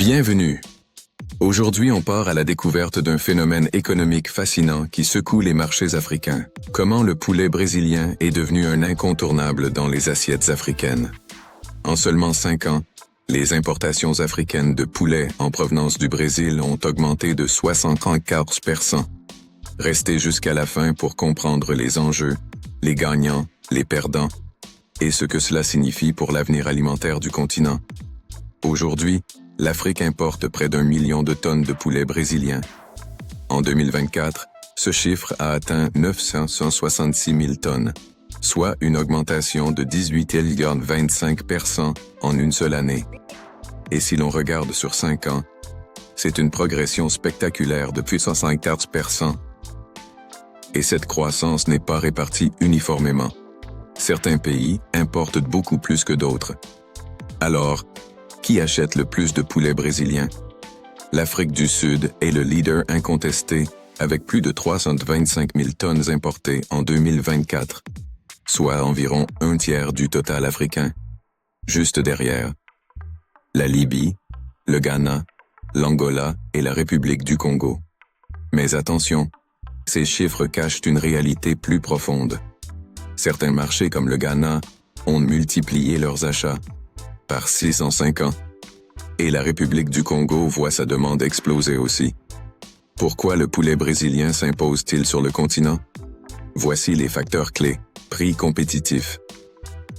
Bienvenue. Aujourd'hui, on part à la découverte d'un phénomène économique fascinant qui secoue les marchés africains. Comment le poulet brésilien est devenu un incontournable dans les assiettes africaines. En seulement 5 ans, les importations africaines de poulet en provenance du Brésil ont augmenté de 74%. Restez jusqu'à la fin pour comprendre les enjeux, les gagnants, les perdants, et ce que cela signifie pour l'avenir alimentaire du continent. Aujourd'hui, l'Afrique importe près d'1 million de tonnes de poulet brésilien. En 2024, ce chiffre a atteint 966 000 tonnes, soit une augmentation de 18,25% en une seule année. Et si l'on regarde sur 5 ans, c'est une progression spectaculaire de plus de 154%. Et cette croissance n'est pas répartie uniformément. Certains pays importent beaucoup plus que d'autres. Alors, qui achète le plus de poulet brésilien? L'Afrique du Sud est le leader incontesté avec plus de 325 000 tonnes importées en 2024, soit environ un tiers du total africain. Juste derrière, la Libye, le Ghana, l'Angola et la République du Congo. Mais attention, ces chiffres cachent une réalité plus profonde. Certains marchés comme le Ghana ont multiplié leurs achats par 6 en 5 ans, et la République du Congo voit sa demande exploser aussi. Pourquoi le poulet brésilien s'impose-t-il sur le continent? Voici les facteurs clés. Prix compétitif.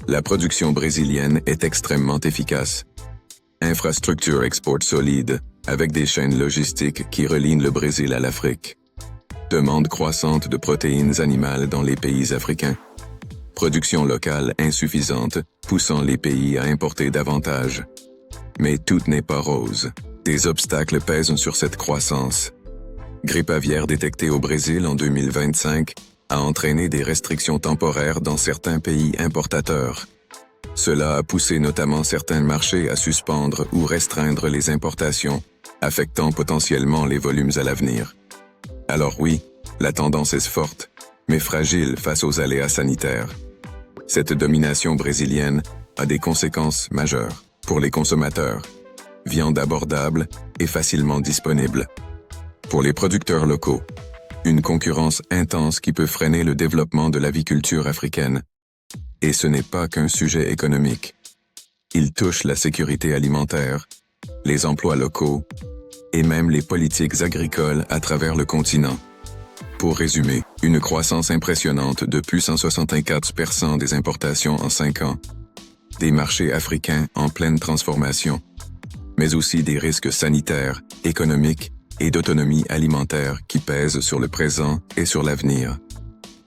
La production brésilienne est extrêmement efficace. Infrastructure export solide, avec des chaînes logistiques qui relient le Brésil à l'Afrique. Demande croissante de protéines animales dans les pays africains. Production locale insuffisante, poussant les pays à importer davantage. Mais tout n'est pas rose. Des obstacles pèsent sur cette croissance. Grippe aviaire détectée au Brésil en 2025 a entraîné des restrictions temporaires dans certains pays importateurs. Cela a poussé notamment certains marchés à suspendre ou restreindre les importations, affectant potentiellement les volumes à l'avenir. Alors oui, la tendance est forte, mais fragile face aux aléas sanitaires. Cette domination brésilienne a des conséquences majeures pour les consommateurs. Viande abordable et facilement disponible. Pour les producteurs locaux, une concurrence intense qui peut freiner le développement de l'aviculture africaine. Et ce n'est pas qu'un sujet économique. Il touche la sécurité alimentaire, les emplois locaux et même les politiques agricoles à travers le continent. Pour résumer, une croissance impressionnante de plus de 164% des importations en 5 ans, des marchés africains en pleine transformation, mais aussi des risques sanitaires, économiques et d'autonomie alimentaire qui pèsent sur le présent et sur l'avenir.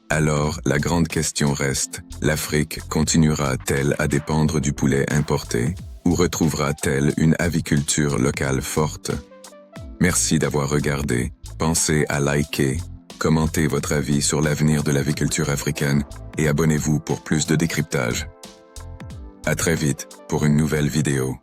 Alors, la grande question reste, l'Afrique continuera-t-elle à dépendre du poulet importé ou retrouvera-t-elle une aviculture locale forte? Merci d'avoir regardé, pensez à liker, commentez votre avis sur l'avenir de l'aviculture africaine et abonnez-vous pour plus de décryptage. À très vite pour une nouvelle vidéo.